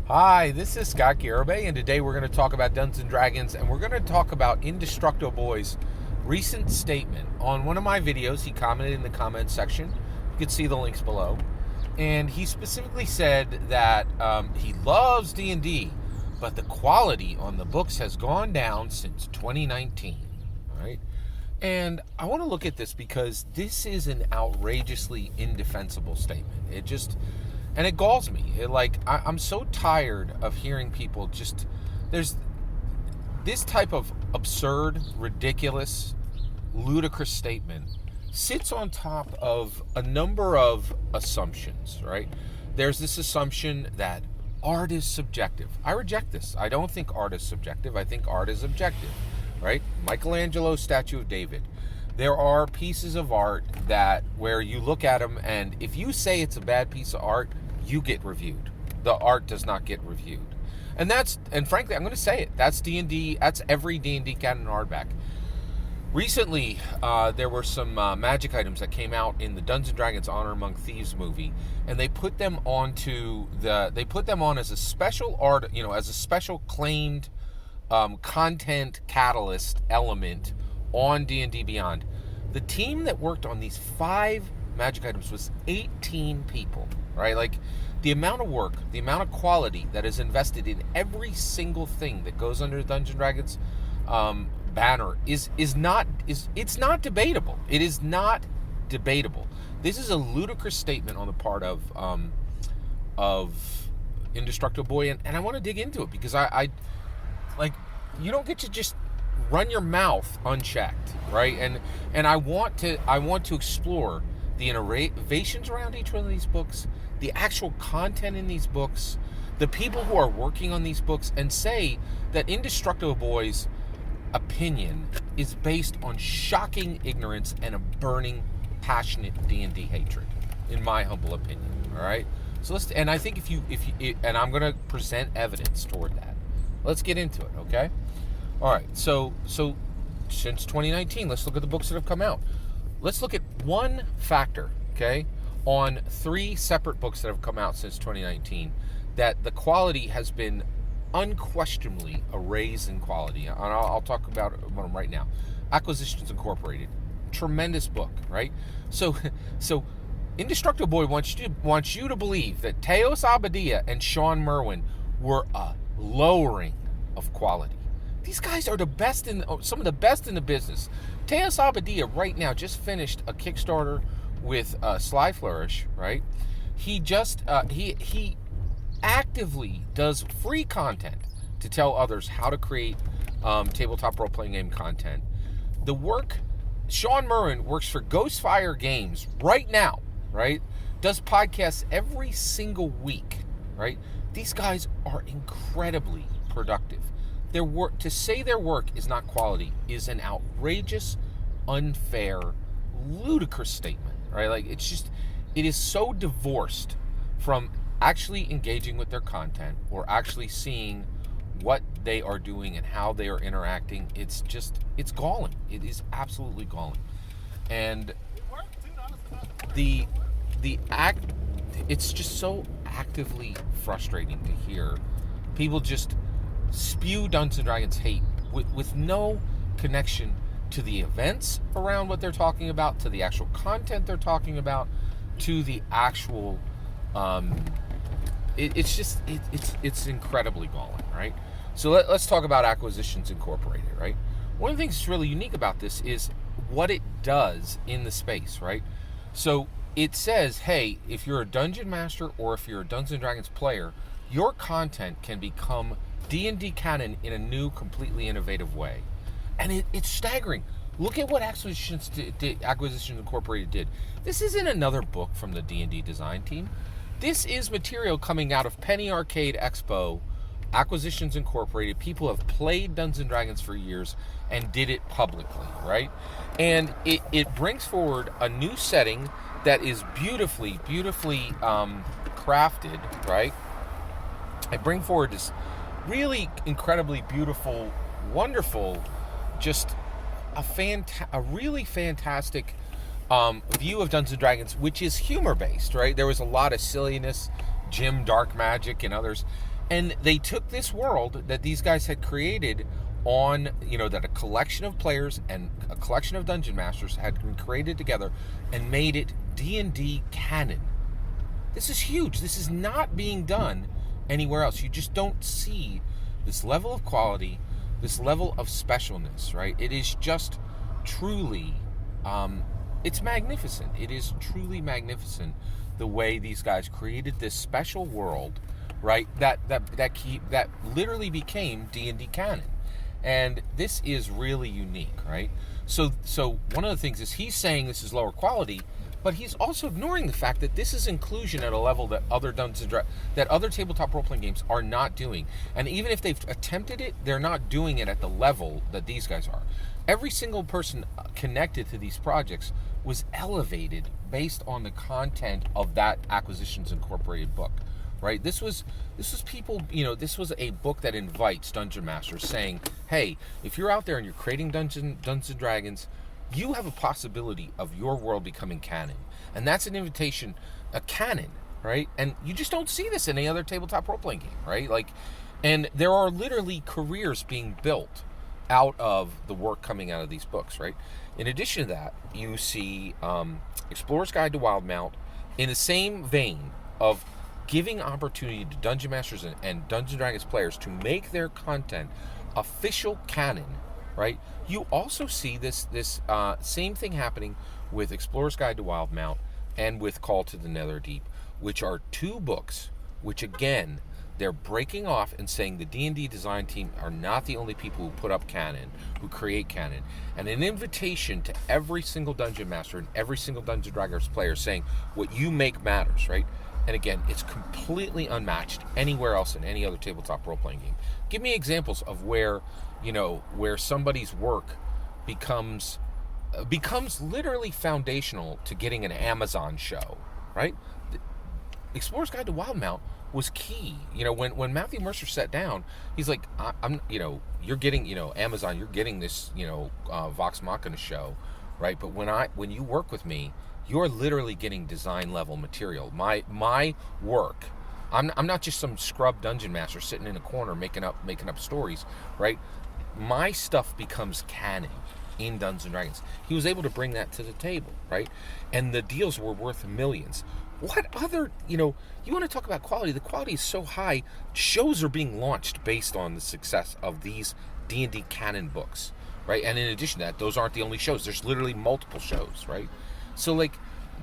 Hi, this is Scott Garibay, and today we're going to talk about Dungeons & Dragons, and we're going to talk about Indestructoboy's recent statement. On one of my videos, he commented in the comments section. You can see the links below. And he specifically said that he loves D&D, but the quality on the books has gone down since 2019, right? And I want to look at this because this is an outrageously indefensible statement. And it galls me. I'm so tired of hearing people there's this type of absurd, ridiculous, ludicrous statement sits on top of a number of assumptions, right? There's this assumption that art is subjective. I reject this. I don't think art is subjective. I think art is objective, right? Michelangelo's Statue of David. There are pieces of art where you look at them, and if you say it's a bad piece of art, you get reviewed. The art does not get reviewed. And frankly, I'm going to say it. That's D&D. That's every D&D canon hardback. Recently, there were some magic items that came out in the Dungeons & Dragons Honor Among Thieves movie, and they put them on as a special art, as a special claimed content catalyst element on D&D Beyond. The team that worked on these 5 magic items was 18 people, right? Like, the amount of work, the amount of quality that is invested in every single thing that goes under the Dungeons & Dragons banner it's not debatable. It is not debatable. This is a ludicrous statement on the part of Indestructoboy, and I want to dig into it because I you don't get to just run your mouth unchecked, right? And I want to explore the innovations around each one of these books, the actual content in these books, the people who are working on these books, and say that Indestructoboy's opinion is based on shocking ignorance and a burning, passionate D&D hatred, in my humble opinion. All right. So I think if you, and I'm going to present evidence toward that. Let's get into it. Okay. All right. So since 2019, let's look at the books that have come out. Let's look at one factor, okay, on 3 separate books that have come out since 2019, that the quality has been unquestionably a raise in quality. And I'll talk about them right now. Acquisitions Incorporated, tremendous book, right? So Indestructoboy wants you to believe that Teos Abadia and Sean Merwin were a lowering of quality. These guys are some of the best in the business. Teos Abadia right now just finished a Kickstarter with Sly Flourish, right? He just he actively does free content to tell others how to create tabletop role-playing game content. Sean Merwin works for Ghostfire Games right now, right? Does podcasts every single week, right? These guys are incredibly productive. Their work, to say their work is not quality, is an outrageous, unfair, ludicrous statement, right? Like, it is so divorced from actually engaging with their content or actually seeing what they are doing and how they are interacting. It's galling. It is absolutely galling. And it's just so actively frustrating to hear people just spew Dungeons & Dragons hate with no connection to the events around what they're talking about, to the actual content they're talking about, to the actual it's incredibly galling, right? So let's talk about Acquisitions Incorporated, right? One of the things that's really unique about this is what it does in the space, right? So it says, hey, if you're a dungeon master or if you're a Dungeons & Dragons player, your content can become D&D canon in a new, completely innovative way. And it's staggering. Look at what Acquisitions Incorporated did. This isn't another book from the D&D design team. This is material coming out of Penny Arcade Expo, Acquisitions Incorporated. People have played Dungeons & Dragons for years and did it publicly, right? And it brings forward a new setting that is beautifully crafted, right? I bring forward this really incredibly beautiful, wonderful, just a really fantastic view of Dungeons & Dragons, which is humor-based, right? There was a lot of silliness, Jim Dark Magic and others. And they took this world that these guys had created on, that a collection of players and a collection of dungeon masters had been created together and made it D&D canon. This is huge. This is not being done anywhere else. You just don't see this level of quality, this level of specialness, right? It is just truly, it's magnificent. It is truly magnificent the way these guys created this special world, right? That literally became D&D canon. And this is really unique, right? So one of the things is he's saying this is lower quality, but he's also ignoring the fact that this is inclusion at a level that other tabletop role-playing games are not doing. And even if they've attempted it, they're not doing it at the level that these guys are. Every single person connected to these projects was elevated based on the content of that Acquisitions Incorporated book, right? This was people, this was a book that invites dungeon masters saying, hey, if you're out there and you're creating Dungeons and Dragons, you have a possibility of your world becoming canon. And that's an invitation, a canon, right? And you just don't see this in any other tabletop role-playing game, right? And there are literally careers being built out of the work coming out of these books, right? In addition to that, you see Explorer's Guide to Wildemount in the same vein of giving opportunity to dungeon masters and Dungeons & Dragons players to make their content official canon, right? You also see this same thing happening with Explorer's Guide to Wildemount and with Call to the Netherdeep, which are two books which, again, they're breaking off and saying the D&D design team are not the only people who put up canon, who create canon, and an invitation to every single dungeon master and every single Dungeons & Dragons player saying what you make matters, right? And again, it's completely unmatched anywhere else in any other tabletop role-playing game. Give me examples of where somebody's work becomes literally foundational to getting an Amazon show, right? Explorer's Guide to Wildemount was key. When Matthew Mercer sat down, he's like, I'm you're getting, Amazon, you're getting this, Vox Machina show, right? But when you work with me, you're literally getting design level material. My work, I'm not just some scrub dungeon master sitting in a corner making up stories, right? My stuff becomes canon in Dungeons & Dragons. He was able to bring that to the table, right? And the deals were worth millions. What other, you want to talk about quality? The quality is so high, shows are being launched based on the success of these D&D canon books, right? And in addition to that, those aren't the only shows. There's literally multiple shows, right? So,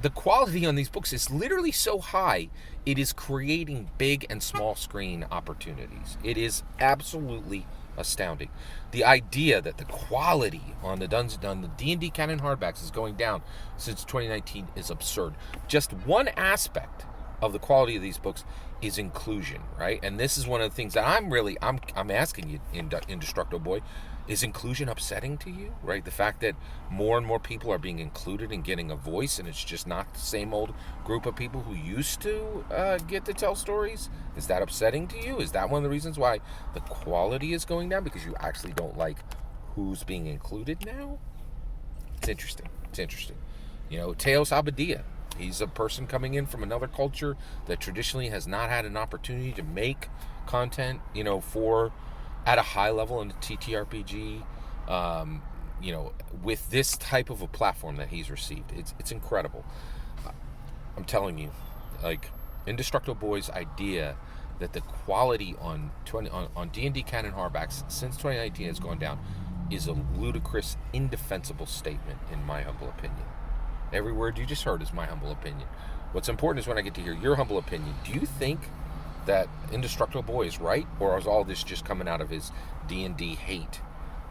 the quality on these books is literally so high, it is creating big and small screen opportunities. It is absolutely astounding. The idea that the quality on the D&D canon hardbacks is going down since 2019 is absurd. Just one aspect of the quality of these books is inclusion, right? And this is one of the things that I'm asking you, Indestructoboy. Is inclusion upsetting to you, right? The fact that more and more people are being included and getting a voice, and it's just not the same old group of people who used to get to tell stories. Is that upsetting to you? Is that one of the reasons why the quality is going down? Because you actually don't like who's being included now? It's interesting. Teos Abadia. He's a person coming in from another culture that traditionally has not had an opportunity to make content, at a high level in the TTRPG, with this type of a platform that he's received. It's incredible. I'm telling you, Indestructoboy's idea that the quality on D&D canon hardbacks since 2019 has gone down is a ludicrous, indefensible statement, in my humble opinion. Every word you just heard is my humble opinion. What's important is when I get to hear your humble opinion. Do you think that Indestructoboy is right, or is all this just coming out of his D&D hate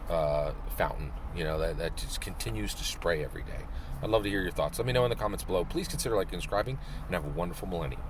fountain, that just continues to spray every day? I'd love to hear your thoughts. Let me know in the comments below. Please consider liking and subscribing, and have a wonderful millennium.